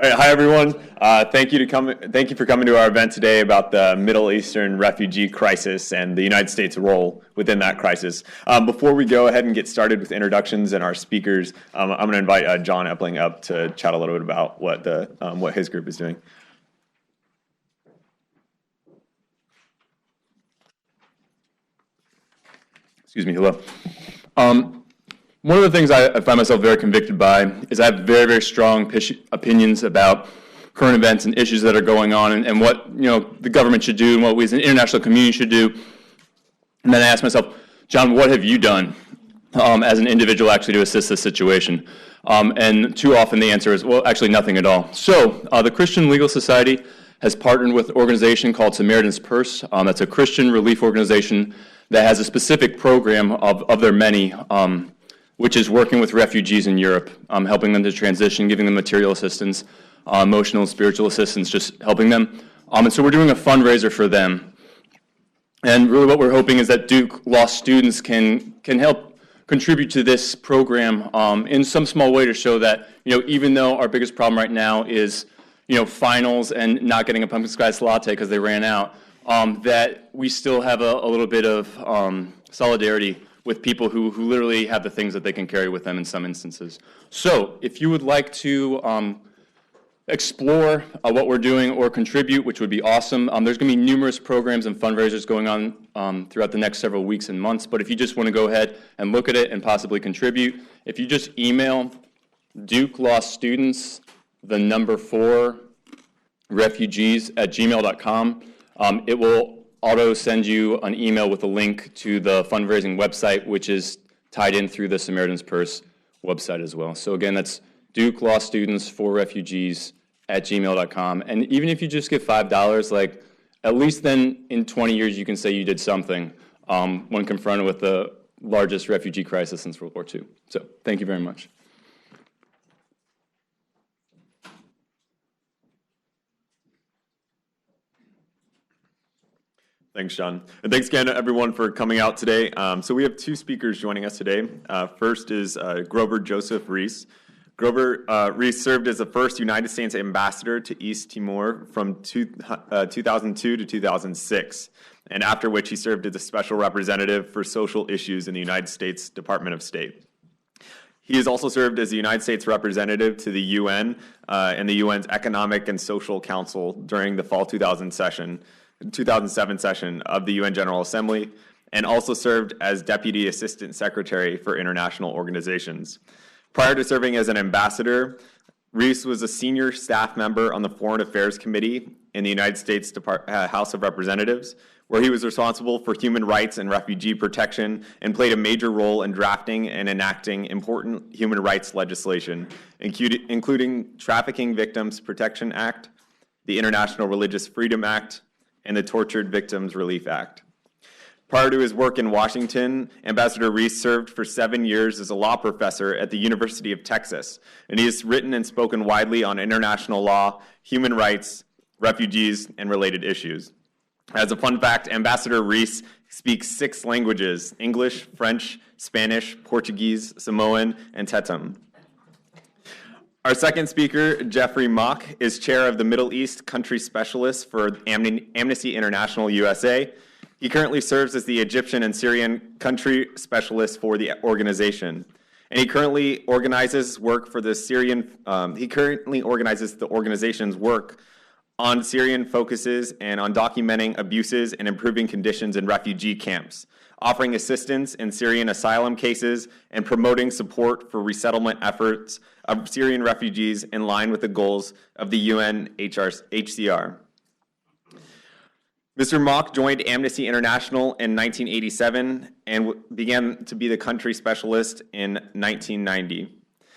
All right, hi everyone. Thank you for coming to our event today about the Middle Eastern refugee crisis and the United States' role within that crisis. Before we go ahead and get started with introductions and our speakers, I'm going to invite John Epling up to chat a little bit about what his group is doing. Excuse me. Hello. One of the things I find myself very convicted by is I have very, very strong opinions about current events and issues that are going on and what the government should do and what we as an international community should do. And then I ask myself, John, what have you done as an individual actually to assist this situation? And too often the answer is, well, actually nothing at all. So the Christian Legal Society has partnered with an organization called Samaritan's Purse. That's a Christian relief organization that has a specific program of their many, which is working with refugees in Europe, helping them to transition, giving them material assistance, emotional and spiritual assistance, just helping them. And so we're doing a fundraiser for them. And really what we're hoping is that Duke Law students can help contribute to this program in some small way to show that, even though our biggest problem right now is, finals and not getting a pumpkin spice latte because they ran out, that we still have a little bit of solidarity with people who literally have the things that they can carry with them in some instances. So if you would like to explore what we're doing or contribute, which would be awesome, there's going to be numerous programs and fundraisers going on throughout the next several weeks and months. But if you just want to go ahead and look at it and possibly contribute, if you just email Duke Law Students, 4 refugees@gmail.com, it will auto send you an email with a link to the fundraising website, which is tied in through the Samaritan's Purse website as well. So again, that's Duke Law Students 4 refugees@gmail.com. And even if you just give $5, at least then in 20 years you can say you did something when confronted with the largest refugee crisis since World War II. So thank you very much. Thanks, John. And thanks again, everyone, for coming out today. So we have two speakers joining us today. First is Grover Joseph Rees. Grover Rees served as the first United States ambassador to East Timor from 2002 to 2006, and after which he served as a special representative for social issues in the United States Department of State. He has also served as the United States representative to the UN and the UN's Economic and Social Council during the fall 2007 session of the UN General Assembly, and also served as Deputy Assistant Secretary for International Organizations. Prior to serving as an ambassador, Rees was a senior staff member on the Foreign Affairs Committee in the United States House of Representatives, where he was responsible for human rights and refugee protection and played a major role in drafting and enacting important human rights legislation, including Trafficking Victims Protection Act, the International Religious Freedom Act, and the Tortured Victims Relief Act. Prior to his work in Washington, Ambassador Rees served for 7 years as a law professor at the University of Texas, and he has written and spoken widely on international law, human rights, refugees, and related issues. As a fun fact, Ambassador Rees speaks 6 languages: English, French, Spanish, Portuguese, Samoan, and Tetum. Our second speaker, Geoffrey Mock, is chair of the Middle East Country Specialist for Amnesty International USA. He currently serves as the Egyptian and Syrian Country Specialist for the organization. And he currently organizes the organization's work on Syrian focuses and on documenting abuses and improving conditions in refugee camps, offering assistance in Syrian asylum cases, and promoting support for resettlement efforts of Syrian refugees in line with the goals of the UNHCR. Mr. Mock joined Amnesty International in 1987 and began to be the country specialist in 1990.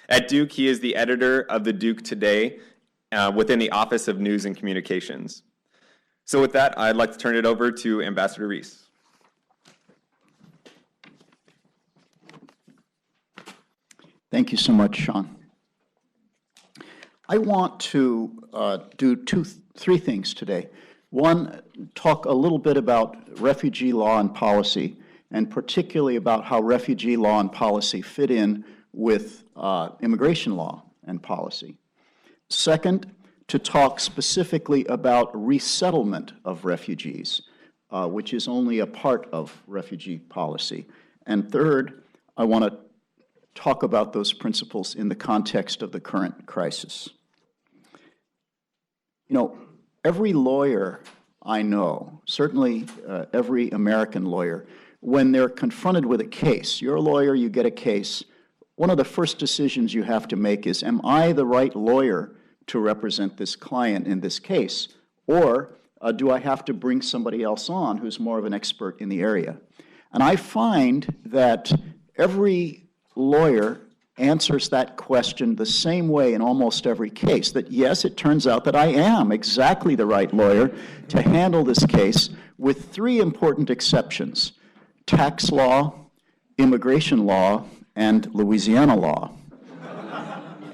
At Duke, he is the editor of the Duke Today within the Office of News and Communications. So with that, I'd like to turn it over to Ambassador Rees. Thank you so much, Sean. I want to do three things today. One, talk a little bit about refugee law and policy, and particularly about how refugee law and policy fit in with immigration law and policy. Second, to talk specifically about resettlement of refugees, which is only a part of refugee policy. And third, I want to talk about those principles in the context of the current crisis. You know, every lawyer I know, certainly every American lawyer, when they're confronted with a case, you're a lawyer, you get a case, one of the first decisions you have to make is, am I the right lawyer to represent this client in this case? Or do I have to bring somebody else on who's more of an expert in the area? And I find that every lawyer answers that question the same way in almost every case, that yes, it turns out that I am exactly the right lawyer to handle this case, with three important exceptions: tax law, immigration law, and Louisiana law.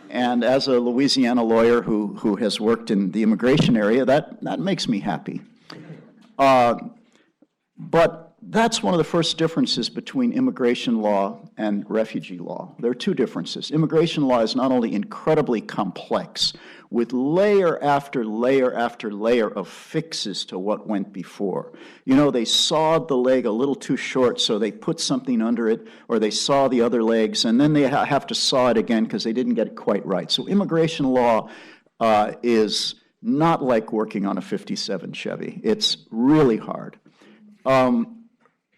And as a Louisiana lawyer who has worked in the immigration area, that makes me happy. But that's one of the first differences between immigration law and refugee law. There are two differences. Immigration law is not only incredibly complex, with layer after layer after layer of fixes to what went before. You know, they sawed the leg a little too short, so they put something under it, or they saw the other legs, and then they have to saw it again because they didn't get it quite right. So immigration law is not like working on a 57 Chevy. It's really hard.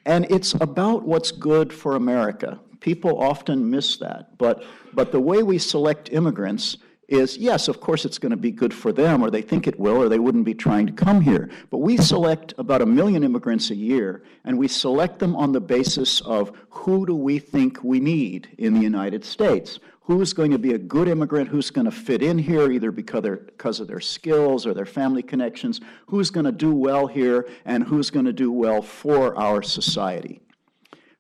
And it's about what's good for America. People often miss that. But the way we select immigrants is, yes, of course it's going to be good for them, or they think it will, or they wouldn't be trying to come here. But we select about 1 million immigrants a year, and we select them on the basis of who do we think we need in the United States. Who's going to be a good immigrant, who's going to fit in here either because of their skills or their family connections, who's going to do well here, and who's going to do well for our society.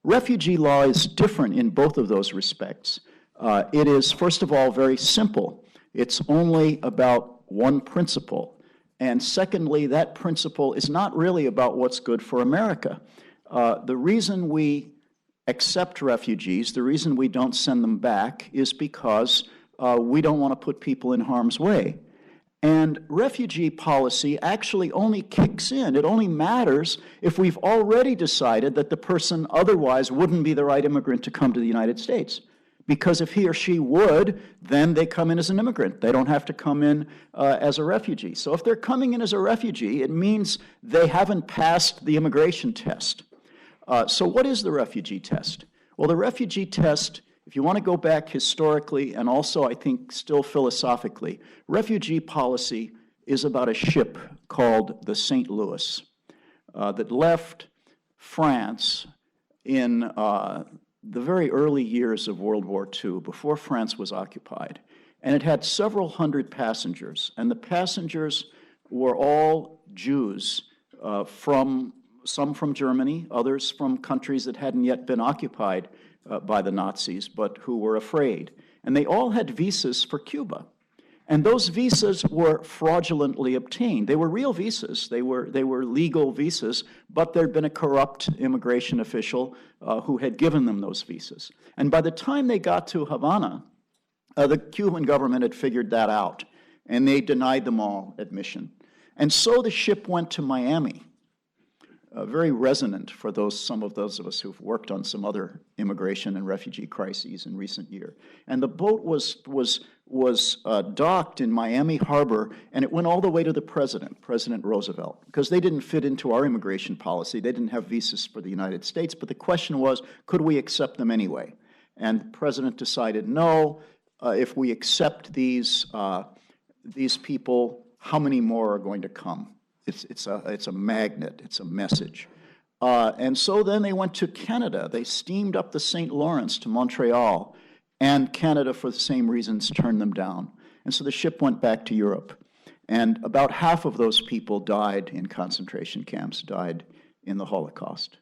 Refugee law is different in both of those respects. It is, first of all, very simple. It's only about one principle. And secondly, that principle is not really about what's good for America. The reason we accept refugees, the reason we don't send them back, is because we don't want to put people in harm's way. And refugee policy actually only kicks in. It only matters if we've already decided that the person otherwise wouldn't be the right immigrant to come to the United States. Because if he or she would, then they come in as an immigrant. They don't have to come in as a refugee. So if they're coming in as a refugee, it means they haven't passed the immigration test. So what is the refugee test? Well, the refugee test, if you want to go back historically and also, I think, still philosophically, refugee policy is about a ship called the St. Louis that left France in the very early years of World War II, before France was occupied. And it had several hundred passengers, and the passengers were all Jews, some from Germany, others from countries that hadn't yet been occupied by the Nazis, but who were afraid. And they all had visas for Cuba. And those visas were fraudulently obtained. They were real visas. They were legal visas, but there'd been a corrupt immigration official who had given them those visas. And by the time they got to Havana, the Cuban government had figured that out, and they denied them all admission. And so the ship went to Miami. Very resonant for some of those of us who've worked on some other immigration and refugee crises in recent years. And the boat was docked in Miami Harbor, and it went all the way to the President Roosevelt, because they didn't fit into our immigration policy. They didn't have visas for the United States, but the question was, could we accept them anyway? And the president decided, no, if we accept these people, how many more are going to come? It's a magnet. It's a message. And so then they went to Canada. They steamed up the St. Lawrence to Montreal, and Canada, for the same reasons, turned them down. And so the ship went back to Europe. And about half of those people died in concentration camps, died in the Holocaust.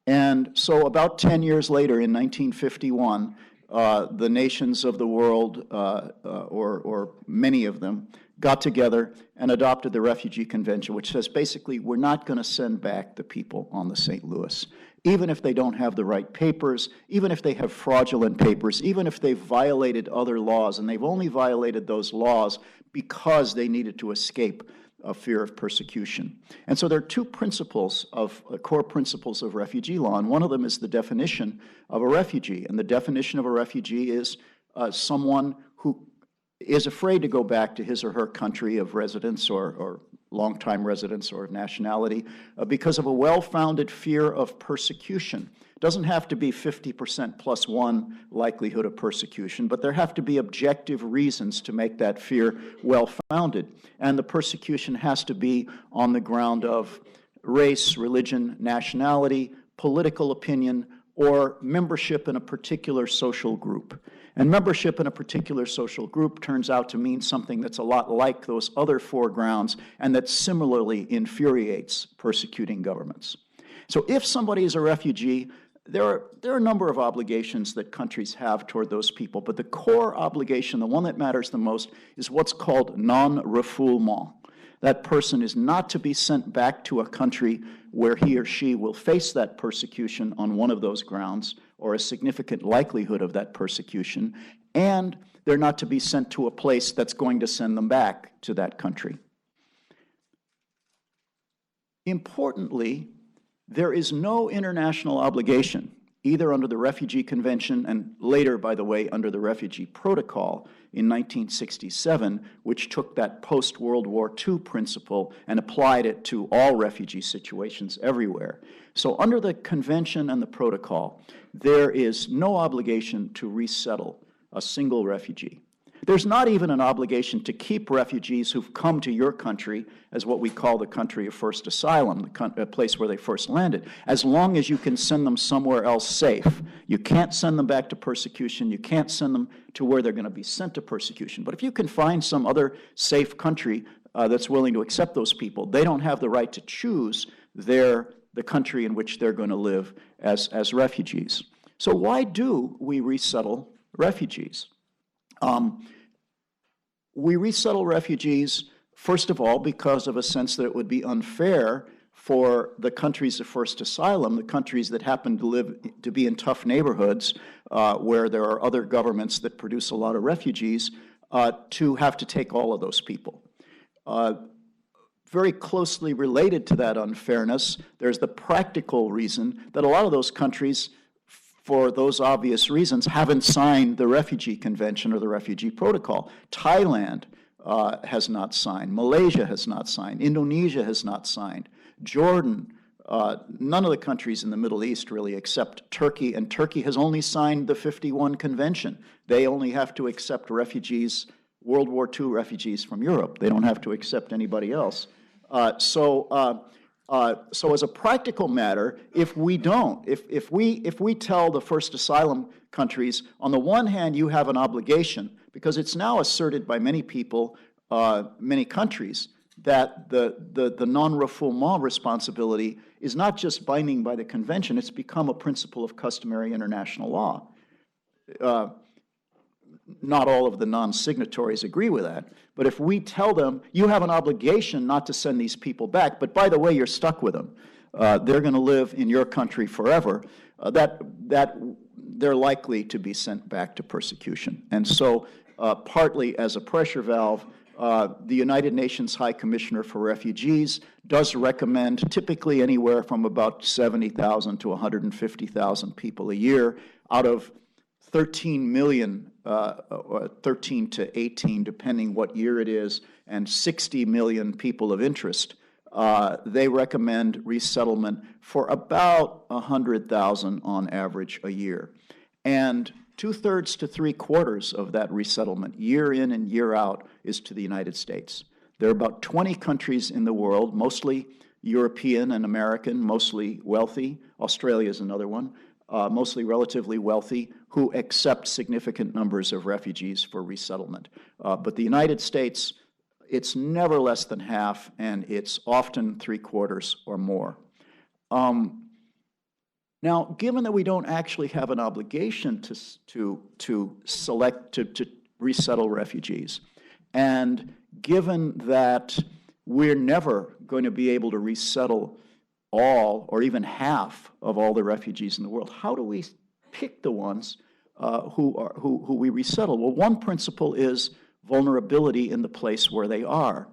And so about 10 years later, in 1951, the nations of the world, or many of them, got together and adopted the Refugee Convention, which says basically we're not going to send back the people on the St. Louis, even if they don't have the right papers, even if they have fraudulent papers, even if they've violated other laws, and they've only violated those laws because they needed to escape a fear of persecution. And so there are two principles of core principles of refugee law, and one of them is the definition of a refugee. And the definition of a refugee is someone who is afraid to go back to his or her country of residence or long-time residence or nationality because of a well-founded fear of persecution. It doesn't have to be 50% plus one likelihood of persecution, but there have to be objective reasons to make that fear well-founded. And the persecution has to be on the ground of race, religion, nationality, political opinion, or membership in a particular social group. And membership in a particular social group turns out to mean something that's a lot like those other four grounds and that similarly infuriates persecuting governments. So if somebody is a refugee, there are a number of obligations that countries have toward those people, but the core obligation, the one that matters the most, is what's called non-refoulement. That person is not to be sent back to a country where he or she will face that persecution on one of those grounds or a significant likelihood of that persecution, and they're not to be sent to a place that's going to send them back to that country. Importantly, there is no international obligation, either under the Refugee Convention and later, by the way, under the Refugee Protocol in 1967, which took that post-World War II principle and applied it to all refugee situations everywhere. So under the Convention and the Protocol, there is no obligation to resettle a single refugee. There's not even an obligation to keep refugees who've come to your country as what we call the country of first asylum, the place where they first landed, as long as you can send them somewhere else safe. You can't send them back to persecution. You can't send them to where they're going to be sent to persecution. But if you can find some other safe country that's willing to accept those people, they don't have the right to choose the country in which they're going to live as refugees. So why do we resettle refugees? We resettle refugees, first of all, because of a sense that it would be unfair for the countries of first asylum, the countries that happen to be in tough neighborhoods where there are other governments that produce a lot of refugees, to have to take all of those people. Very closely related to that unfairness, there's the practical reason that a lot of those countries, for those obvious reasons, haven't signed the Refugee Convention or the Refugee Protocol. Thailand has not signed. Malaysia has not signed. Indonesia has not signed. Jordan, none of the countries in the Middle East really except Turkey, and Turkey has only signed the 51 Convention. They only have to accept refugees, World War II refugees from Europe. They don't have to accept anybody else. So as a practical matter, if we tell the first asylum countries, on the one hand, you have an obligation, because it's now asserted by many people, many countries, that the non-refoulement responsibility is not just binding by the convention, it's become a principle of customary international law. Not all of the non-signatories agree with that, but if we tell them, you have an obligation not to send these people back, but by the way, you're stuck with them. They're going to live in your country forever, that they're likely to be sent back to persecution. And so, partly as a pressure valve, the United Nations High Commissioner for Refugees does recommend typically anywhere from about 70,000 to 150,000 people a year out of 13 million, 13 to 18, depending what year it is, and 60 million people of interest. They recommend resettlement for about 100,000 on average a year. And 2/3 to 3/4 of that resettlement, year in and year out, is to the United States. There are about 20 countries in the world, mostly European and American, mostly wealthy. Australia is another one. Mostly relatively wealthy, who accept significant numbers of refugees for resettlement. But the United States, it's never less than half, and it's often 3/4 or more. Now, given that we don't actually have an obligation to resettle refugees, and given that we're never going to be able to resettle all or even half of all the refugees in the world, how do we pick the ones who we resettle? Well, one principle is vulnerability in the place where they are.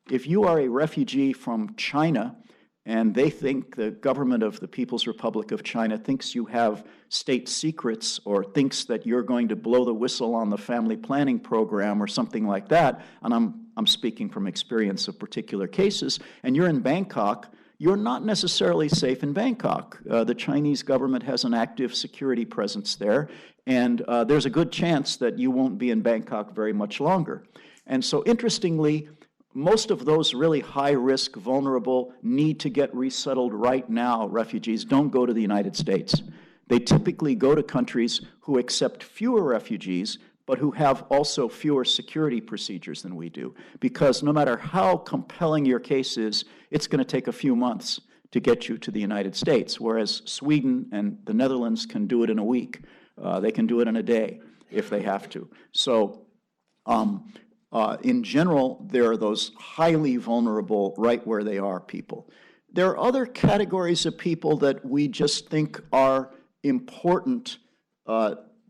If you are a refugee from China and they think the government of the People's Republic of China thinks you have state secrets or thinks that you're going to blow the whistle on the family planning program or something like that, and I'm speaking from experience of particular cases, and you're in Bangkok, you're not necessarily safe in Bangkok. The Chinese government has an active security presence there, and there's a good chance that you won't be in Bangkok very much longer. And so interestingly, most of those really high-risk, vulnerable, need to get resettled right now refugees don't go to the United States. They typically go to countries who accept fewer refugees, but who have also fewer security procedures than we do. Because no matter how compelling your case is, it's going to take a few months to get you to the United States, whereas Sweden and the Netherlands can do it in a week. They can do it in a day if they have to. So in general, there are those highly vulnerable, right where they are people. There are other categories of people that we just think are important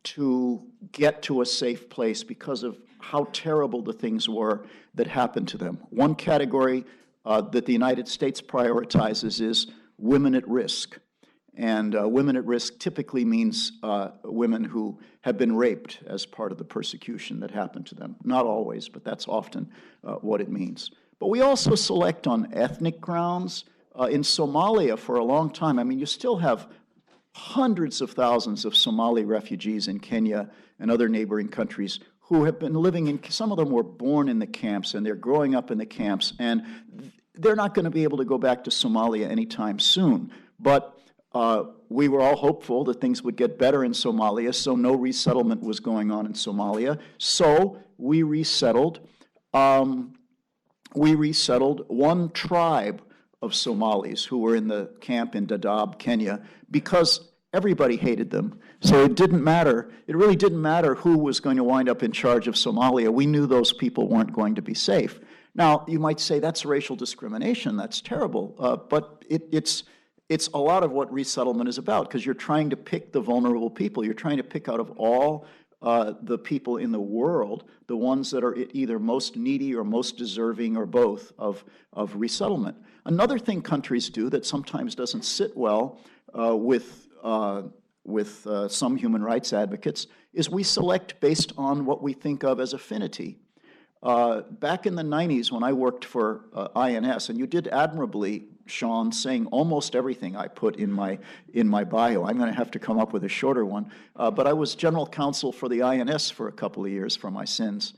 to get to a safe place because of how terrible the things were that happened to them. One category that the United States prioritizes is women at risk. And women at risk typically means women who have been raped as part of the persecution that happened to them. Not always, but that's often what it means. But we also select on ethnic grounds. In Somalia for a long time, I mean, you still have hundreds of thousands of Somali refugees in Kenya and other neighboring countries who have been living in, some of them were born in the camps and they're growing up in the camps, and they're not going to be able to go back to Somalia anytime soon. But we were all hopeful that things would get better in Somalia, so no resettlement was going on in Somalia. So we resettled one tribe of Somalis who were in the camp in Dadaab, Kenya, because everybody hated them. So it really didn't matter who was going to wind up in charge of Somalia. We knew those people weren't going to be safe. Now, you might say that's racial discrimination, that's terrible, but it's a lot of what resettlement is about, because you're trying to pick the vulnerable people. You're trying to pick out of all the people in the world, the ones that are either most needy or most deserving or both of resettlement. Another thing countries do that sometimes doesn't sit well with some human rights advocates is we select based on what we think of as affinity. Back in the 90s when I worked for INS, and you did admirably, Sean, saying almost everything I put in my bio. I'm going to have to come up with a shorter one. But I was general counsel for the INS for a couple of years for my sins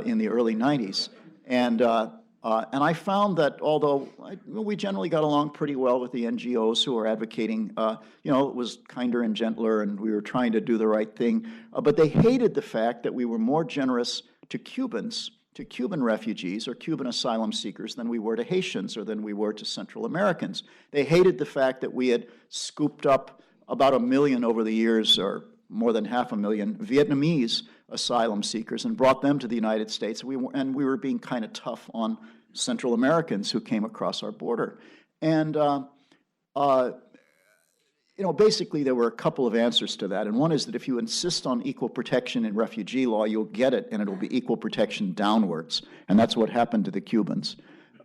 in the early 90s. And I found that although we generally got along pretty well with the NGOs who were advocating, it was kinder and gentler and we were trying to do the right thing. But they hated the fact that we were more generous to Cubans, to Cuban refugees or Cuban asylum seekers than we were to Haitians or than we were to Central Americans. They hated the fact that we had scooped up about 1 million over the years, or more than 500,000 Vietnamese asylum seekers, and brought them to the United States. We were being kind of tough on Central Americans who came across our border. And basically there were a couple of answers to that. And one is that if you insist on equal protection in refugee law, you'll get it, and it'll be equal protection downwards. And that's what happened to the Cubans.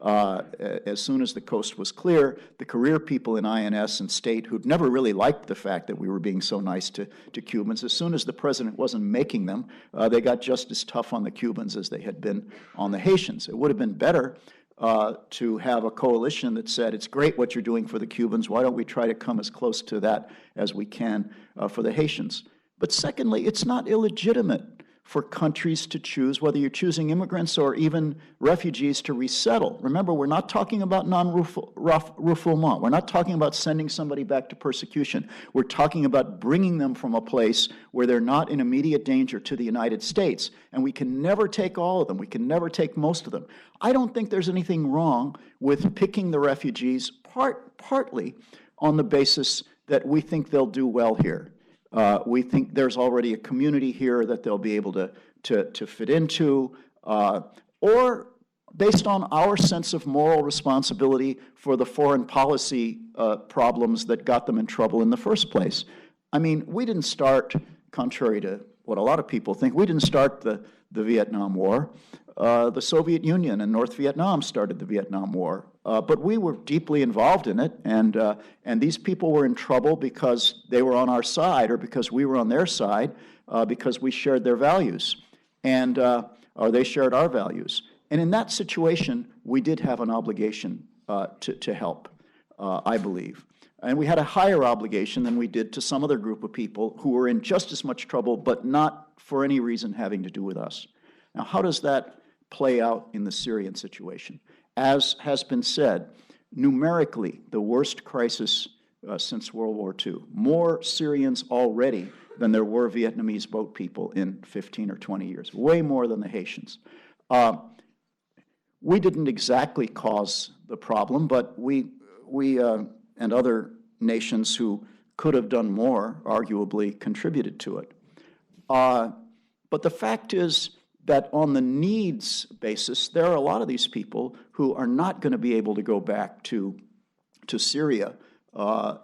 As soon as the coast was clear, the career people in INS and state who'd never really liked the fact that we were being so nice to Cubans, as soon as the president wasn't making them, they got just as tough on the Cubans as they had been on the Haitians. It would have been better to have a coalition that said, it's great what you're doing for the Cubans, why don't we try to come as close to that as we can for the Haitians? But secondly, it's not illegitimate for countries to choose, whether you're choosing immigrants or even refugees, to resettle. Remember, we're not talking about non-refoulement. We're not talking about sending somebody back to persecution. We're talking about bringing them from a place where they're not in immediate danger to the United States. And we can never take all of them. We can never take most of them. I don't think there's anything wrong with picking the refugees partly on the basis that we think they'll do well here. We think there's already a community here that they'll be able to fit into, or based on our sense of moral responsibility for the foreign policy problems that got them in trouble in the first place. I mean, we didn't start, contrary to what a lot of people think, we didn't start the Vietnam War. The Soviet Union and North Vietnam started the Vietnam War. But we were deeply involved in it, and these people were in trouble because they were on our side or because we were on their side, because we shared their values, and or they shared our values. And in that situation, we did have an obligation to help, I believe. And we had a higher obligation than we did to some other group of people who were in just as much trouble, but not for any reason having to do with us. Now, how does that play out in the Syrian situation? As has been said, numerically, the worst crisis since World War II. More Syrians already than there were Vietnamese boat people in 15 or 20 years, way more than the Haitians. We didn't exactly cause the problem, but we and other nations who could have done more, arguably, contributed to it. But the fact is that on the needs basis, there are a lot of these people who are not going to be able to go back to Syria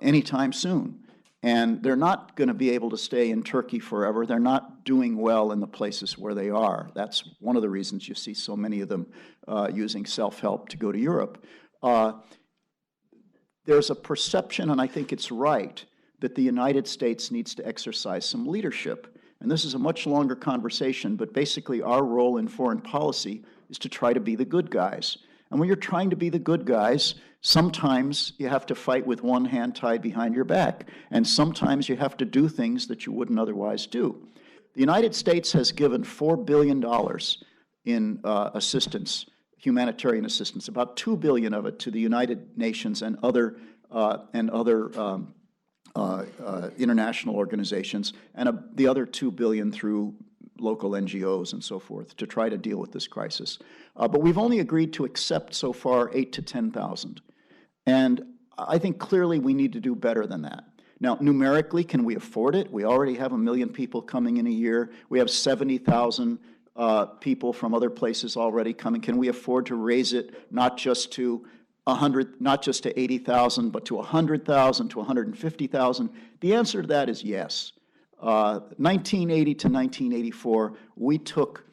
anytime soon. And they're not going to be able to stay in Turkey forever. They're not doing well in the places where they are. That's one of the reasons you see so many of them using self-help to go to Europe. There's a perception, and I think it's right, that the United States needs to exercise some leadership. And this is a much longer conversation, but basically our role in foreign policy is to try to be the good guys. And when you're trying to be the good guys, sometimes you have to fight with one hand tied behind your back, and sometimes you have to do things that you wouldn't otherwise do. The United States has given $4 billion in assistance, humanitarian assistance, about $2 billion of it to the United Nations and other international organizations, and the other $2 billion through local NGOs and so forth to try to deal with this crisis. But we've only agreed to accept so far 8,000 to 10,000. And I think clearly we need to do better than that. Now, numerically, can we afford it? We already have 1 million people coming in a year. We have 70,000 people from other places already coming. Can we afford to raise it not just to 80,000, but to 100,000, to 150,000? The answer to that is yes. 1980 to 1984, we took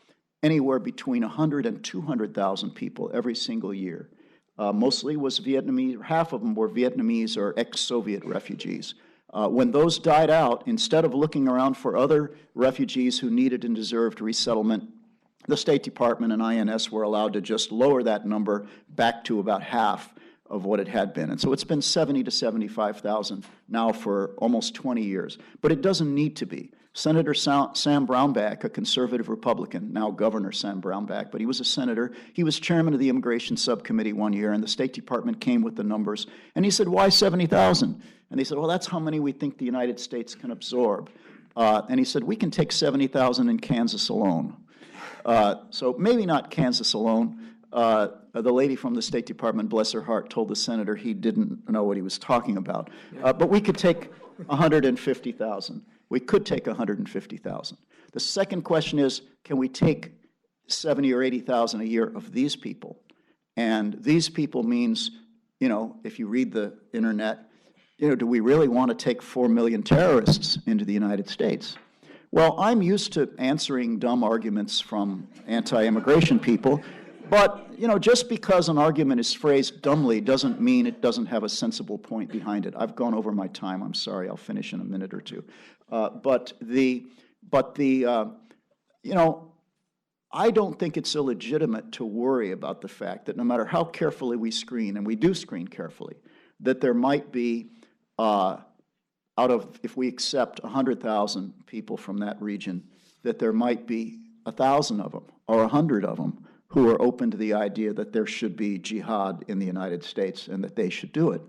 anywhere between 100 and 200,000 people every single year. Mostly was Vietnamese, half of them were Vietnamese or ex-Soviet refugees. When those died out, instead of looking around for other refugees who needed and deserved resettlement, the State Department and INS were allowed to just lower that number back to about half of what it had been. And so it's been 70 to 75,000 now for almost 20 years. But it doesn't need to be. Senator Sam Brownback, a conservative Republican, now Governor Sam Brownback, but he was a senator. He was chairman of the Immigration Subcommittee one year, and the State Department came with the numbers. And he said, why 70,000? And they said, well, that's how many we think the United States can absorb. And he said, we can take 70,000 in Kansas alone. So maybe not Kansas alone. The lady from the State Department, bless her heart, told the senator he didn't know what he was talking about. But we could take 150,000. We could take 150,000. The second question is, can we take 70 or 80,000 a year of these people? And these people means, if you read the internet, do we really want to take 4 million terrorists into the United States? Well, I'm used to answering dumb arguments from anti-immigration people, but, just because an argument is phrased dumbly doesn't mean it doesn't have a sensible point behind it. I've gone over my time. I'm sorry. I'll finish in a minute or two. I don't think it's illegitimate to worry about the fact that no matter how carefully we screen, and we do screen carefully, that there might be, if we accept 100,000 people from that region, that there might be 1,000 of them or 100 of them who are open to the idea that there should be jihad in the United States and that they should do it.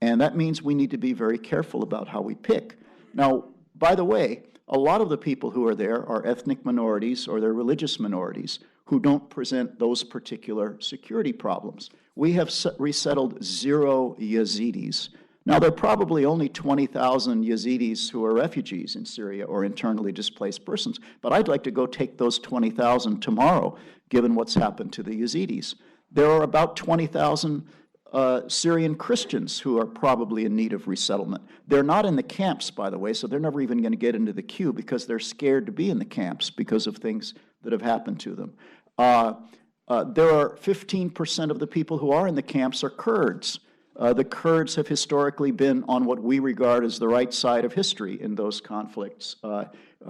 And that means we need to be very careful about how we pick. Now, by the way, a lot of the people who are there are ethnic minorities or they're religious minorities who don't present those particular security problems. We have resettled 0 Yazidis Now, there are probably only 20,000 Yazidis who are refugees in Syria or internally displaced persons, but I'd like to go take those 20,000 tomorrow, given what's happened to the Yazidis. There are about 20,000 Syrian Christians who are probably in need of resettlement. They're not in the camps, by the way, so they're never even going to get into the queue because they're scared to be in the camps because of things that have happened to them. There are 15% of the people who are in the camps are Kurds. The Kurds have historically been on what we regard as the right side of history in those conflicts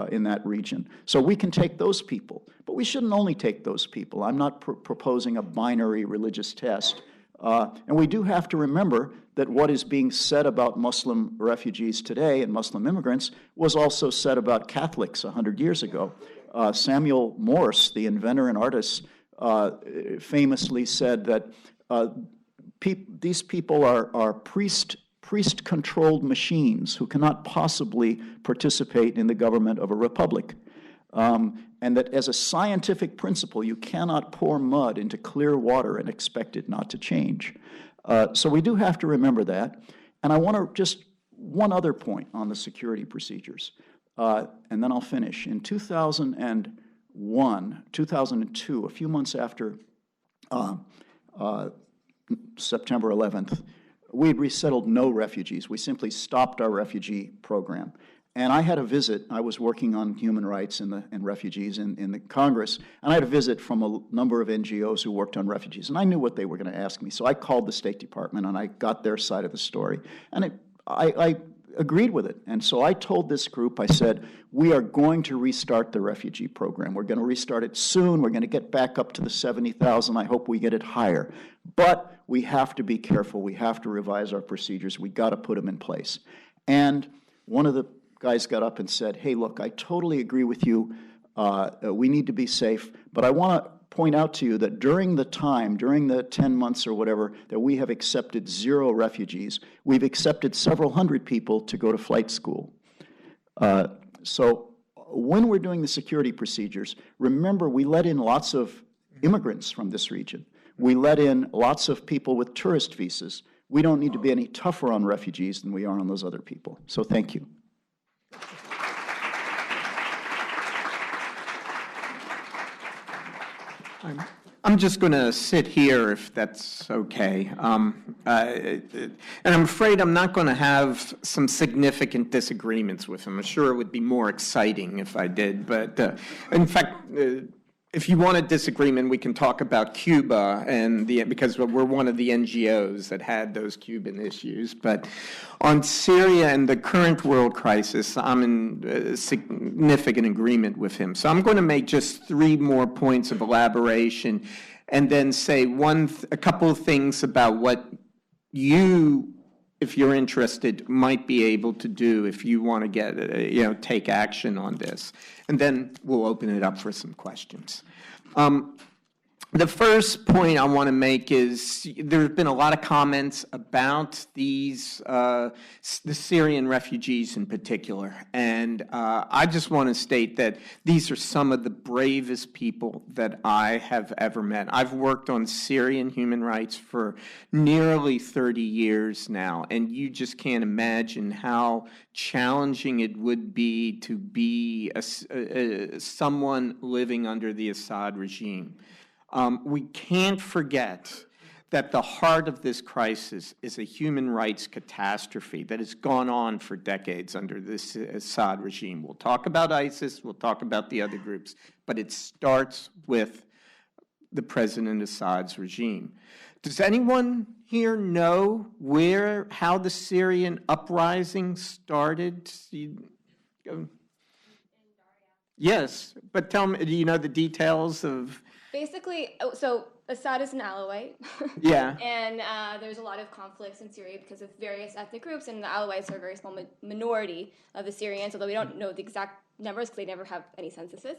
in that region. So we can take those people, but we shouldn't only take those people. I'm not proposing a binary religious test. And we do have to remember that what is being said about Muslim refugees today and Muslim immigrants was also said about Catholics 100 years ago. Samuel Morse, the inventor and artist, famously said that these people are priest-controlled machines who cannot possibly participate in the government of a republic. And that as a scientific principle, you cannot pour mud into clear water and expect it not to change. So we do have to remember that. And I want to just one other point on the security procedures, and then I'll finish. In 2001, 2002, a few months after September 11th, we'd resettled no refugees. We simply stopped our refugee program. And I had a visit. I was working on human rights and refugees in the Congress, and I had a visit from a number of NGOs who worked on refugees, and I knew what they were going to ask me. So I called the State Department, and I got their side of the story, and I agreed with it. And so I told this group, I said, we are going to restart the refugee program. We're going to restart it soon. We're going to get back up to the 70,000. I hope we get it higher. But we have to be careful. We have to revise our procedures. We got to put them in place. And one of the guys got up and said, hey, look, I totally agree with you. We need to be safe. But I want to point out to you that during the 10 months or whatever, that we have accepted 0 refugees, we've accepted several hundred people to go to flight school. So when we're doing the security procedures, remember we let in lots of immigrants from this region. We let in lots of people with tourist visas. We don't need to be any tougher on refugees than we are on those other people. So thank you. I'm just going to sit here if that's okay. And I'm afraid I'm not going to have some significant disagreements with him. I'm sure it would be more exciting if I did. But in fact, if you want a disagreement, we can talk about Cuba because we're one of the NGOs that had those Cuban issues. But on Syria and the current world crisis, I'm in significant agreement with him. So I'm going to make just 3 more points of elaboration and then say a couple of things about what you, if you're interested, might be able to do if you want to take action on this. And then we'll open it up for some questions. The first point I want to make is there have been a lot of comments about the Syrian refugees in particular. And I just want to state that these are some of the bravest people that I have ever met. I've worked on Syrian human rights for nearly 30 years now, and you just can't imagine how challenging it would be to be someone living under the Assad regime. We can't forget that the heart of this crisis is a human rights catastrophe that has gone on for decades under this Assad regime. We'll talk about ISIS, we'll talk about the other groups, but it starts with the President Assad's regime. Does anyone here know how the Syrian uprising started? Yes, but tell me, do you know the details of... Basically, so Assad is an Alawite. Yeah. And there's a lot of conflicts in Syria because of various ethnic groups, and the Alawites are a very small minority of the Syrians, although we don't know the exact numbers because they never have any censuses.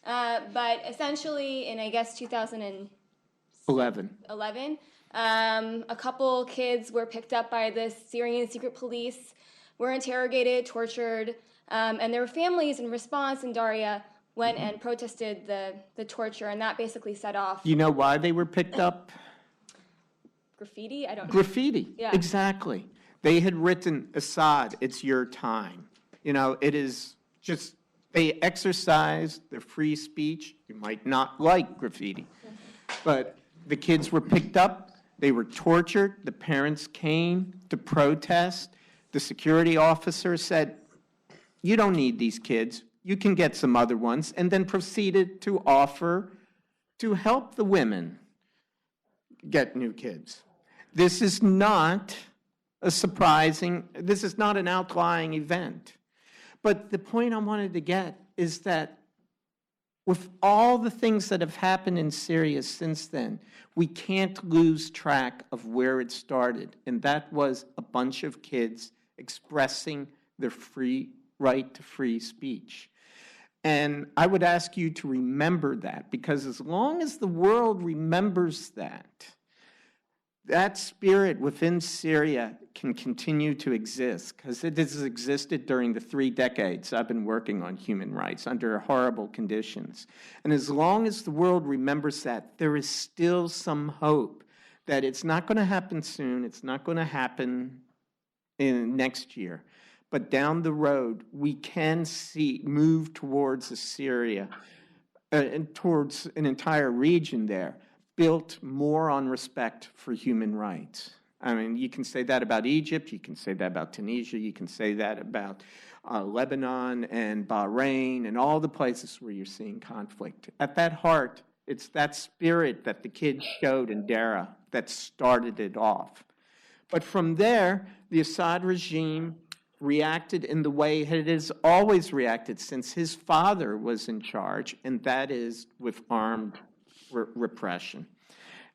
But essentially, in, I guess, 2011, a couple kids were picked up by the Syrian secret police, were interrogated, tortured, and their families, in response in Daria, went and protested the torture, and that basically set off... You know why they were picked up? Graffiti? I don't know. Graffiti, Yeah. Exactly. They had written, Assad, it's your time. You know, it is just, they exercised their free speech. You might not like graffiti, but the kids were picked up, they were tortured, the parents came to protest. The security officer said, you don't need these kids, you can get some other ones, and then proceeded to offer to help the women get new kids. This is not this is not an outlying event. But the point I wanted to get is that with all the things that have happened in Syria since then, we can't lose track of where it started. And that was a bunch of kids expressing their right to free speech. And I would ask you to remember that, because as long as the world remembers that, that spirit within Syria can continue to exist, because it has existed during the 3 decades I've been working on human rights under horrible conditions. And as long as the world remembers that, there is still some hope that it's not going to happen soon, it's not going to happen in next year, but down the road we can move towards a Syria and towards an entire region there built more on respect for human rights. I mean, you can say that about Egypt, you can say that about Tunisia, you can say that about Lebanon and Bahrain and all the places where you're seeing conflict. At that heart, it's that spirit that the kids showed in Dara that started it off. But from there, the Assad regime reacted in the way it has always reacted since his father was in charge, and that is with armed repression.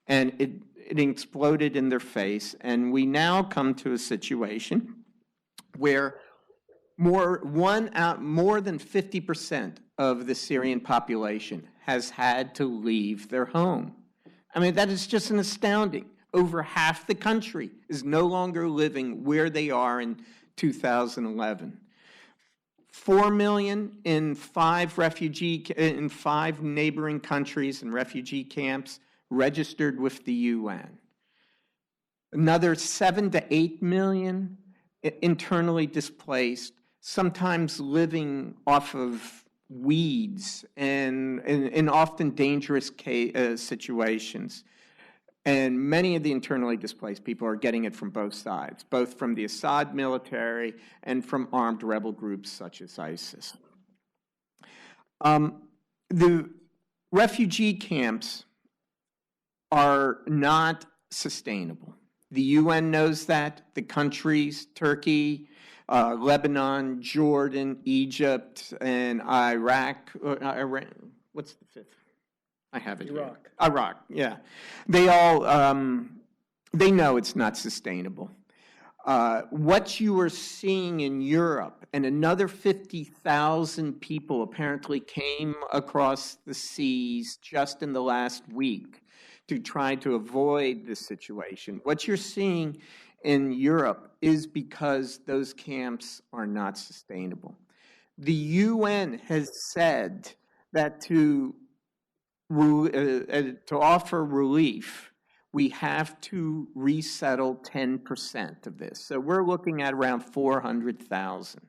And it exploded in their face, and we now come to a situation where more than 50% of the Syrian population has had to leave their home. I mean, that is just an astounding. Over half the country is no longer living where they are in 2011. 4 million in 5 neighboring countries and refugee camps registered with the UN. Another 7 to 8 million internally displaced, sometimes living off of weeds and in often dangerous situations. And many of the internally displaced people are getting it from both sides, both from the Assad military and from armed rebel groups such as ISIS. The refugee camps are not sustainable. The UN knows that. The countries, Turkey, Lebanon, Jordan, Egypt, and Iraq. What's the fifth? I have it here. Iraq, yeah. They all, they know it's not sustainable. What you are seeing in Europe, and another 50,000 people apparently came across the seas just in the last week to try to avoid this situation. What you're seeing in Europe is because those camps are not sustainable. The UN has said that to offer relief, we have to resettle 10% of this. So we're looking at around 400,000.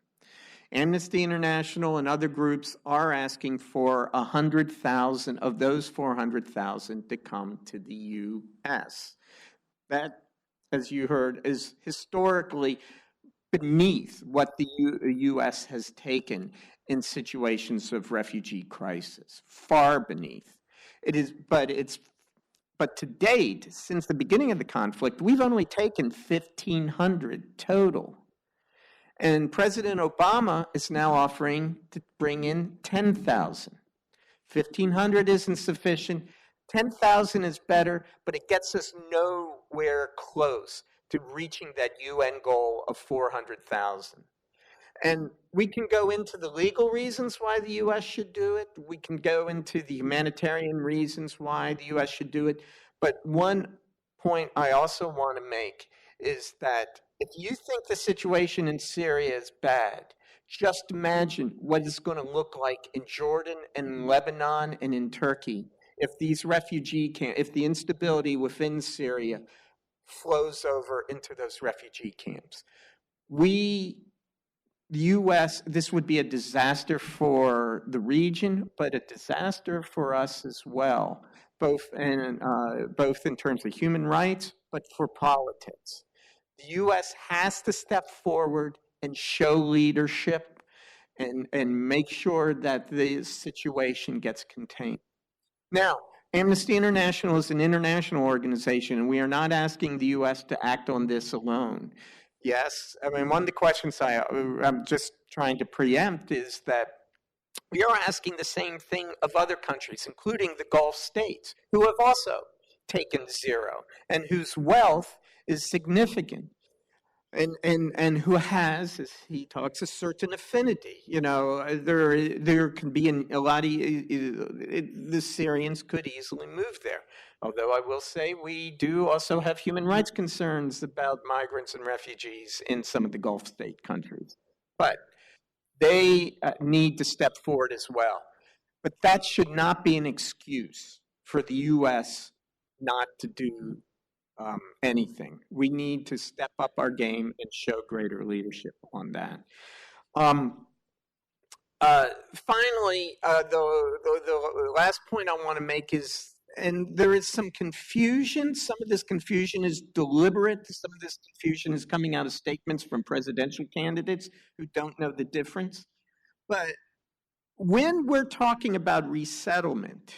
Amnesty International and other groups are asking for 100,000 of those 400,000 to come to the U.S. That, as you heard, is historically beneath what the U.S. has taken in situations of refugee crisis, far beneath. It is, but to date, since the beginning of the conflict, we've only taken 1,500 total. And President Obama is now offering to bring in 10,000. 1,500 isn't sufficient. 10,000 is better, but it gets us nowhere close to reaching that UN goal of 400,000. And we can go into the legal reasons why the U.S. should do it. We can go into the humanitarian reasons why the U.S. should do it. But one point I also want to make is that if you think the situation in Syria is bad, just imagine what it's going to look like in Jordan and in Lebanon and in Turkey if these refugee camps, if the instability within Syria flows over into those refugee camps. The U.S., this would be a disaster for the region, but a disaster for us as well, both in terms of human rights, but for politics. The U.S. has to step forward and show leadership and make sure that the situation gets contained. Now, Amnesty International is an international organization, and we are not asking the U.S. to act on this alone. Yes, I mean, one of the questions I'm just trying to preempt is that we are asking the same thing of other countries, including the Gulf states, who have also taken zero and whose wealth is significant. And who has, as he talks, a certain affinity. You know, there can be a lot of the Syrians could easily move there. Although I will say we do also have human rights concerns about migrants and refugees in some of the Gulf state countries. But they need to step forward as well. But that should not be an excuse for the U.S. not to do anything. We need to step up our game and show greater leadership on that. Finally, the last point I want to make is, and there is some confusion. Some of this confusion is deliberate. Some of this confusion is coming out of statements from presidential candidates who don't know the difference. But when we're talking about resettlement,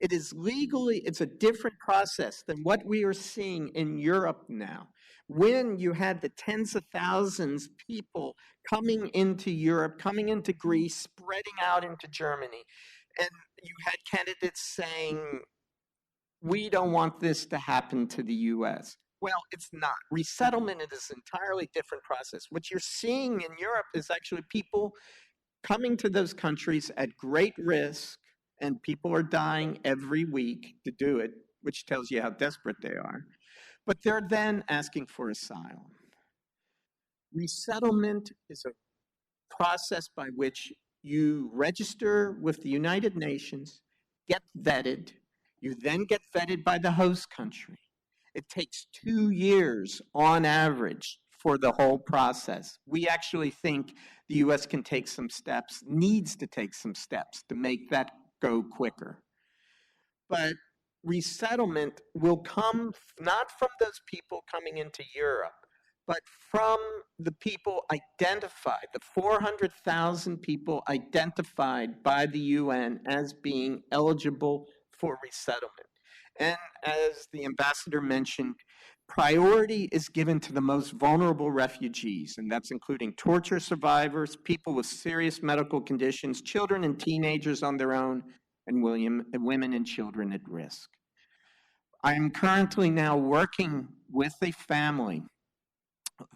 it's a different process than what we are seeing in Europe now. When you had the tens of thousands of people coming into Europe, coming into Greece, spreading out into Germany, and you had candidates saying, we don't want this to happen to the U.S. Well, it's not. Resettlement is an entirely different process. What you're seeing in Europe is actually people coming to those countries at great risk, and people are dying every week to do it, which tells you how desperate they are. But they're then asking for asylum. Resettlement is a process by which you register with the United Nations, get vetted, you then get vetted by the host country. It takes 2 years on average for the whole process. We actually think the U.S. can take some steps, needs to take some steps to make that go quicker. But resettlement will come not from those people coming into Europe, but from the people identified, the 400,000 people identified by the UN as being eligible for resettlement. And as the ambassador mentioned, priority is given to the most vulnerable refugees, and that's including torture survivors, people with serious medical conditions, children and teenagers on their own, and women and children at risk. I am currently now working with a family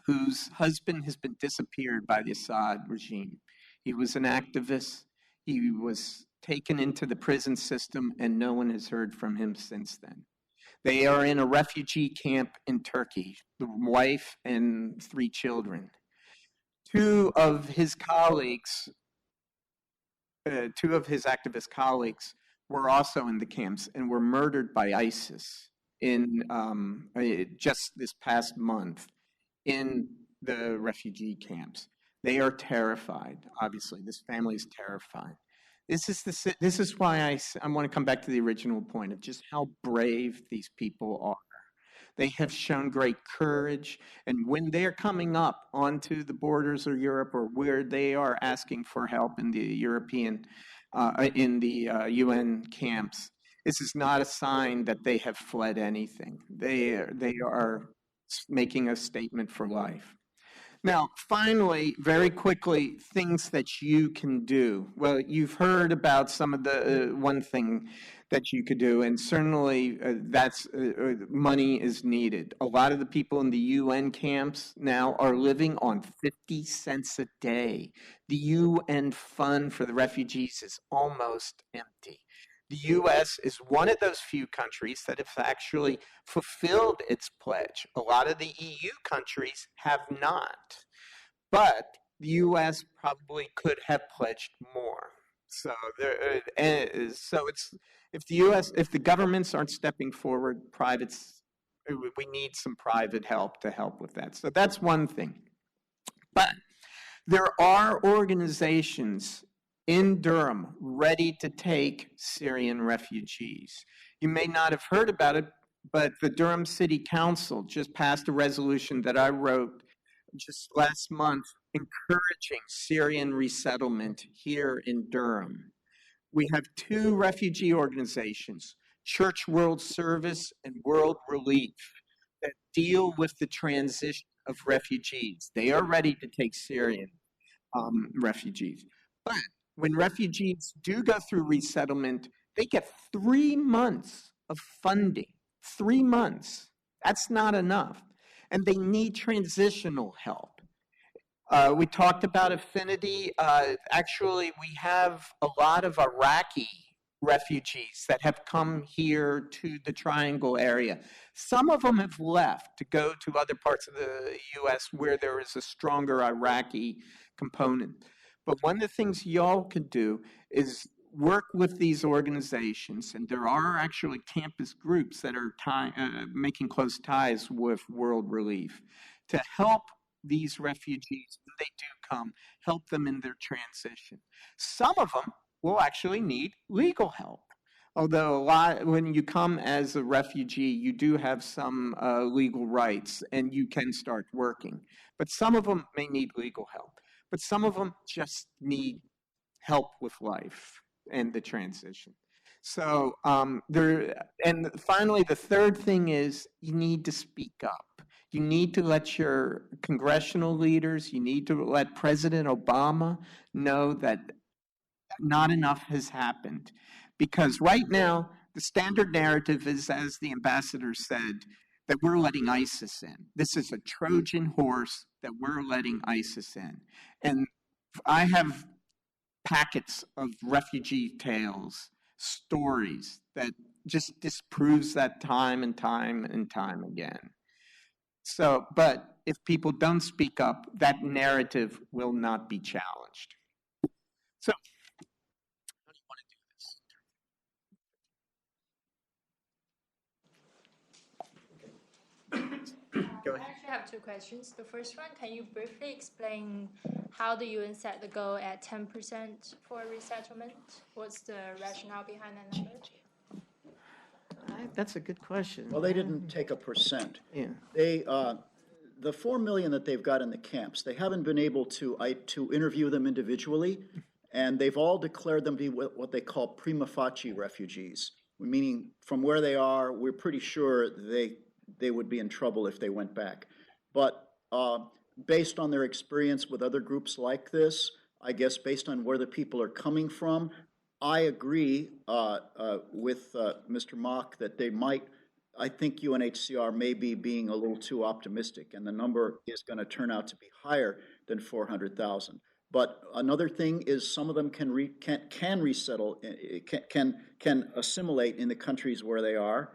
whose husband has been disappeared by the Assad regime. He was an activist. He was taken into the prison system, and no one has heard from him since then. They are in a refugee camp in Turkey, the wife and 3 children. 2 of his colleagues, 2 of his activist colleagues were also in the camps and were murdered by ISIS in just this past month in the refugee camps. They are terrified, obviously. This family is terrified. This is why I want to come back to the original point of just how brave these people are. They have shown great courage, and when they're coming up onto the borders of Europe or where they are asking for help in the UN camps, this is not a sign that they have fled anything. They are making a statement for life. Now, finally, very quickly, things that you can do. Well, you've heard about some of the one thing that you could do, and certainly that's money is needed. A lot of the people in the UN camps now are living on 50 cents a day. The UN fund for the refugees is almost empty. The U.S. is one of those few countries that have actually fulfilled its pledge. A lot of the EU countries have not. But the U.S. probably could have pledged more. So it's if the governments aren't stepping forward, privates We need some private help to help with that. So that's one thing. But there are organizations in Durham ready to take Syrian refugees. You may not have heard about it, but the Durham City Council just passed a resolution that I wrote just last month encouraging Syrian resettlement here in Durham. We have two refugee organizations, Church World Service and World Relief, that deal with the transition of refugees. They are ready to take Syrian refugees. But when refugees do go through resettlement, they get 3 months of funding. 3 months. That's not enough. And they need transitional help. We talked about affinity. Actually, we have a lot of Iraqi refugees that have come here to the Triangle area. Some of them have left to go to other parts of the U.S. where there is a stronger Iraqi component. But one of the things y'all could do is work with these organizations, and there are actually campus groups that are making close ties with World Relief to help these refugees, when they do come, help them in their transition. Some of them will actually need legal help. Although when you come as a refugee, you do have some legal rights and you can start working. But some of them may need legal help. But some of them just need help with life and the transition. So and finally, the third thing is you need to speak up. You need to let your congressional leaders, you need to let President Obama know that not enough has happened. Because right now, the standard narrative is, as the ambassador said, that we're letting ISIS in. This is a Trojan horse that we're letting ISIS in. And I have packets of refugee tales, stories that just disproves that time and time and time again. So, but if people don't speak up, that narrative will not be challenged. So, how do you want to do this? Go ahead. I actually have two questions. The first one, can you briefly explain how the UN set the goal at 10% for resettlement? What's the rationale behind that number? That's a good question. Well, they didn't take a percent. Yeah. They, the 4 million that they've got in the camps, they haven't been able to interview them individually, and they've all declared them to be what they call prima facie refugees, meaning from where they are, we're pretty sure they would be in trouble if they went back. But based on their experience with other groups like this, I guess based on where the people are coming from, I agree with Mr. Mock that they might, I think UNHCR may be being a little too optimistic, and the number is going to turn out to be higher than 400,000. But another thing is some of them can resettle, can assimilate in the countries where they are.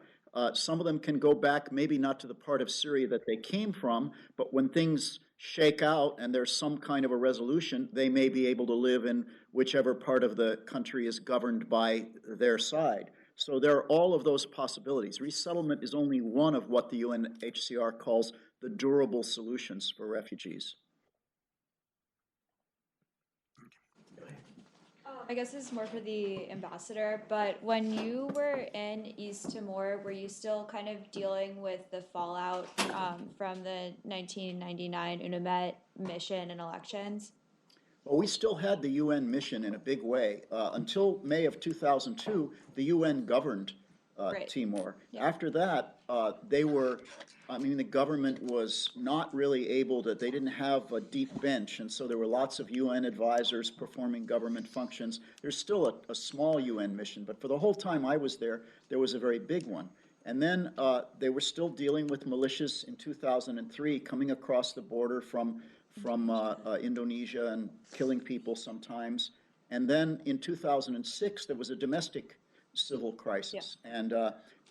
Some of them can go back, maybe not to the part of Syria that they came from, but when things shake out and there's some kind of a resolution, they may be able to live in whichever part of the country is governed by their side. So there are all of those possibilities. Resettlement is only one of what the UNHCR calls the durable solutions for refugees. I guess this is more for the ambassador, but when you were in East Timor, were you still kind of dealing with the fallout from the 1999 UNAMED mission and elections? Well, we still had the UN mission in a big way. Until May of 2002, the UN governed Timor. Yeah. After that, the government was not really able to, they didn't have a deep bench, and so there were lots of UN advisors performing government functions. There's still a small UN mission, but for the whole time I was there, there was a very big one. And then they were still dealing with militias in 2003 coming across the border from Indonesia and killing people sometimes. And then in 2006, there was a domestic civil crisis. Yeah. And,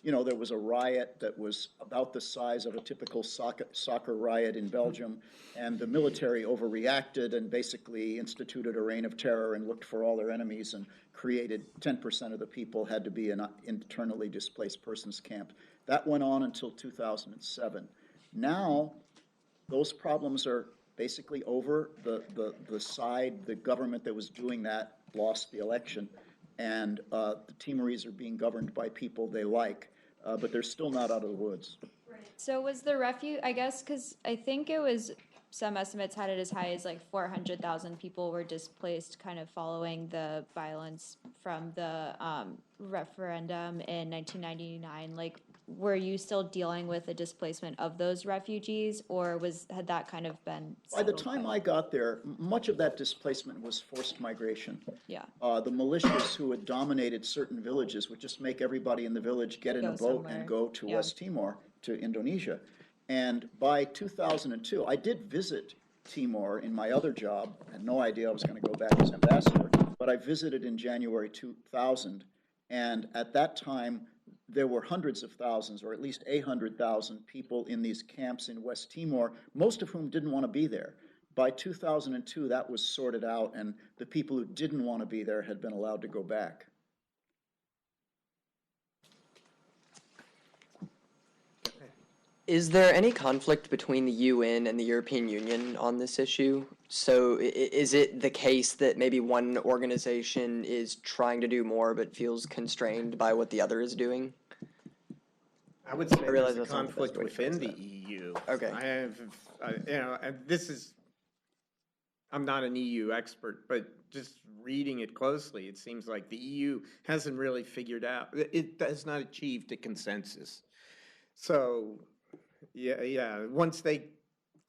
there was a riot that was about the size of a typical soccer riot in Belgium, and the military overreacted and basically instituted a reign of terror and looked for all their enemies and created 10% of the people had to be in an internally displaced persons camp. That went on until 2007. Now, those problems are basically over. The government that was doing that lost the election, and the Timorese are being governed by people they like, but they're still not out of the woods. So was the I guess, because I think it was, some estimates had it as high as like 400,000 people were displaced kind of following the violence from the referendum in 1999. Like, were you still dealing with the displacement of those refugees, or had that kind of been By the settled time I got there, much of that displacement was forced migration. Yeah. The militias who had dominated certain villages would just make everybody in the village get in a boat and go to West Timor, to Indonesia. And by 2002, I did visit Timor in my other job. I had no idea I was going to go back as ambassador, but I visited in January 2000. And at that time, there were hundreds of thousands, or at least 800,000 people in these camps in West Timor, most of whom didn't want to be there. By 2002, that was sorted out, and the people who didn't want to be there had been allowed to go back. Is there any conflict between the UN and the European Union on this issue? So is it the case that maybe one organization is trying to do more but feels constrained by what the other is doing? I would say realize there's a that's not the best conflict way to within phrase the that. EU. Okay. I have, and this is, I'm not an EU expert, but just reading it closely, it seems like the EU hasn't really figured out, it has not achieved a consensus. So, yeah, once they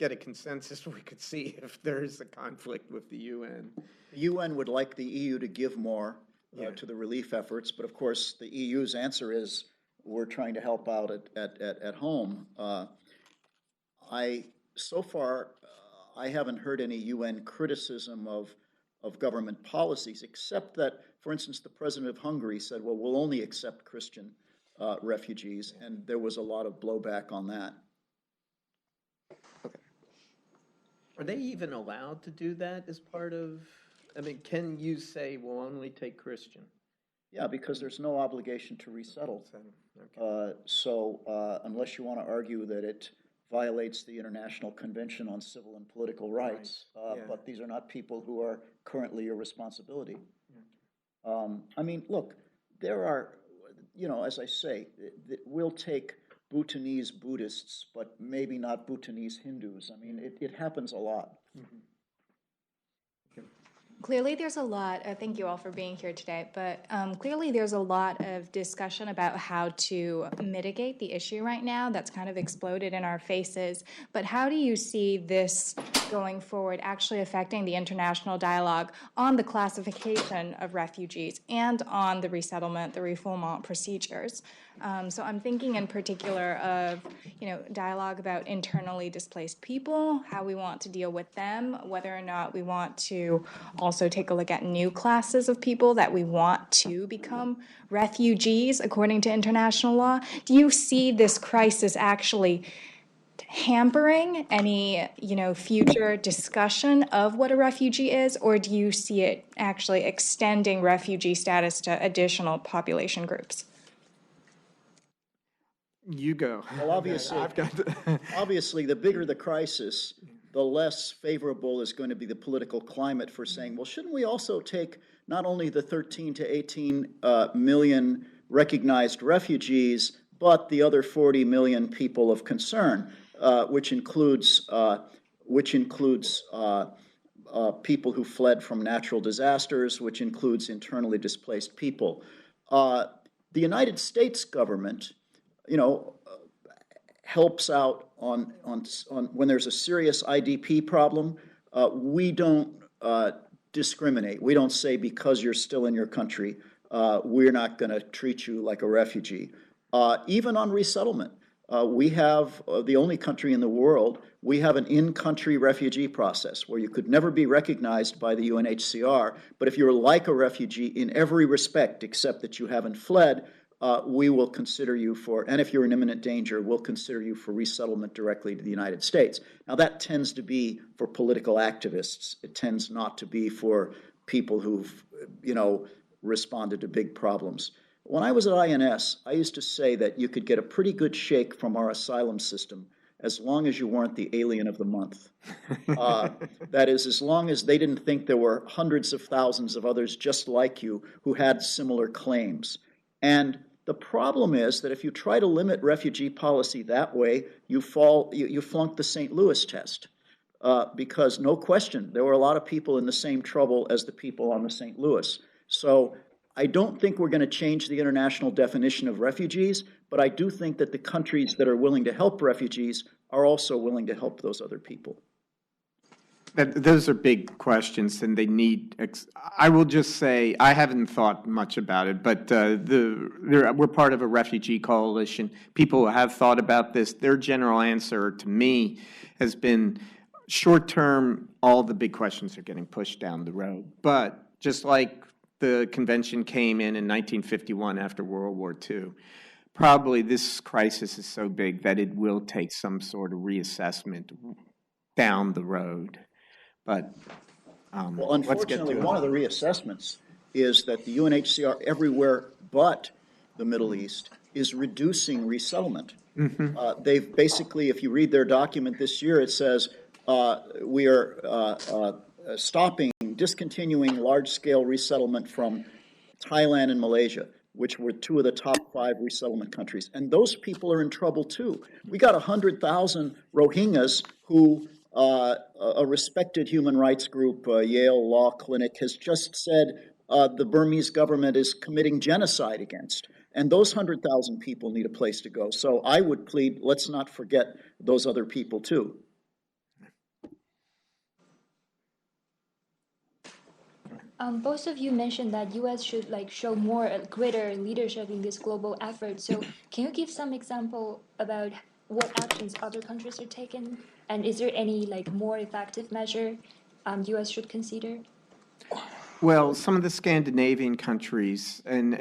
get a consensus, we could see if there is a conflict with the UN. The UN would like the EU to give more to the relief efforts, but of course the EU's answer is we're trying to help out at home. So far, I haven't heard any UN criticism of government policies, except that, for instance, the president of Hungary said, well, we'll only accept Christian refugees, and there was a lot of blowback on that. Are they even allowed to do that as part of, I mean, can you say we'll only take Christian? Yeah, because there's no obligation to resettle. Okay. So unless you want to argue that it violates the International Convention on Civil and Political Rights, Right. Yeah. but these are not people who are currently your responsibility. I mean, look, there are, as I say, we'll take Bhutanese Buddhists, but maybe not Bhutanese Hindus. I mean, it happens a lot. Mm-hmm. Clearly, there's a lot, thank you all for being here today, but clearly there's a lot of discussion about how to mitigate the issue right now that's kind of exploded in our faces. But how do you see this going forward actually affecting the international dialogue on the classification of refugees and on the resettlement, the refoulement procedures? So I'm thinking in particular of, dialogue about internally displaced people, how we want to deal with them, whether or not we want to also take a look at new classes of people that we want to become refugees according to international law. Do you see this crisis actually hampering any, future discussion of what a refugee is, or do you see it actually extending refugee status to additional population groups? You go. Well, obviously, I've got to. obviously, the bigger the crisis, the less favorable is going to be the political climate for saying, well, shouldn't we also take not only the 13 to 18 million recognized refugees, but the other 40 million people of concern, which includes people who fled from natural disasters, which includes internally displaced people. The United States government, helps out on when there's a serious IDP problem. We don't discriminate. We don't say because you're still in your country, we're not going to treat you like a refugee. Even on resettlement, we have the only country in the world, we have an in-country refugee process where you could never be recognized by the UNHCR, but if you're like a refugee in every respect except that you haven't fled, we will consider you and if you're in imminent danger, we'll consider you for resettlement directly to the United States. Now, that tends to be for political activists. It tends not to be for people who've, responded to big problems. When I was at INS, I used to say that you could get a pretty good shake from our asylum system as long as you weren't the alien of the month. That is, as long as they didn't think there were hundreds of thousands of others just like you who had similar claims. And the problem is that if you try to limit refugee policy that way, you flunk the St. Louis test. Because no question, there were a lot of people in the same trouble as the people on the St. Louis. So I don't think we're going to change the international definition of refugees, but I do think that the countries that are willing to help refugees are also willing to help those other people. Those are big questions, and they need. I will just say I haven't thought much about it, but we're part of a refugee coalition. People have thought about this. Their general answer to me has been, short term, all the big questions are getting pushed down the road. But just like the convention came in 1951 after World War II, probably this crisis is so big that it will take some sort of reassessment down the road. But well, unfortunately, one of the reassessments is that the UNHCR everywhere but the Middle East is reducing resettlement. They've basically, if you read their document this year, it says we are discontinuing large-scale resettlement from Thailand and Malaysia, which were two of the top 5 resettlement countries. And those people are in trouble too. We got 100,000 Rohingyas who a respected human rights group, Yale Law Clinic, has just said the Burmese government is committing genocide against. And those 100,000 people need a place to go. So I would plead, let's not forget those other people too. Both of you mentioned that U.S. should show more greater leadership in this global effort. So can you give some example about what actions other countries are taking? And is there any more effective measure U.S. should consider? Well, some of the Scandinavian countries some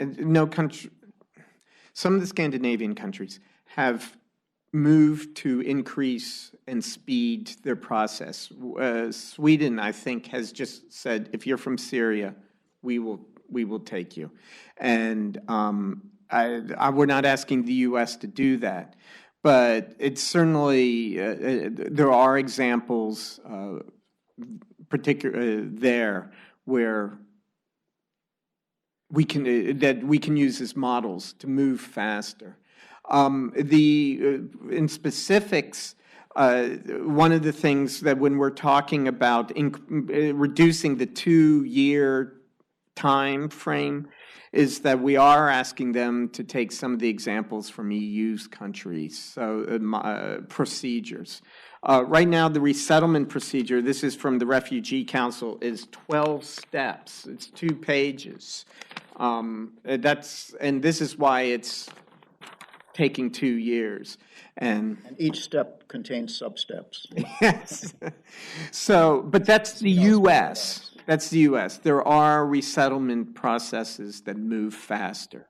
of the Scandinavian countries have moved to increase and speed their process. Sweden, I think, has just said, if you're from Syria, we will take you. And we're not asking the U.S. to do that. But it's certainly, there are examples there where we can use as models to move faster. In specifics, one of the things that when we're talking about reducing the 2-year time frame is that we are asking them to take some of the examples from EU's countries, so procedures. Right now, the resettlement procedure, this is from the Refugee Council, is 12 steps. It's 2 pages. And this is why it's taking 2 years. And each step contains sub-steps. Yes. But that's the U.S. That's the U.S. There are resettlement processes that move faster,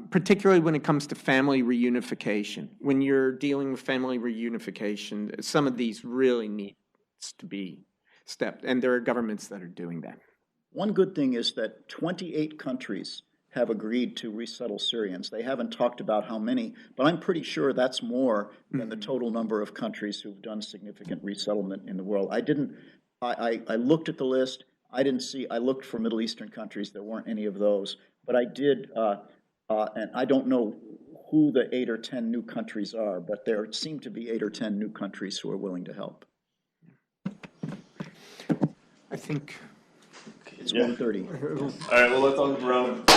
particularly when it comes to family reunification. When you're dealing with family reunification, some of these really need to be stepped, and there are governments that are doing that. One good thing is that 28 countries have agreed to resettle Syrians. They haven't talked about how many, but I'm pretty sure that's more than the total number of countries who've done significant resettlement in the world. I looked at the list. I looked for Middle Eastern countries. There weren't any of those. But I did, and I don't know who the 8 or 10 new countries are, but there seem to be 8 or 10 new countries who are willing to help. I think it's 1:30. All right, well, let's all go around.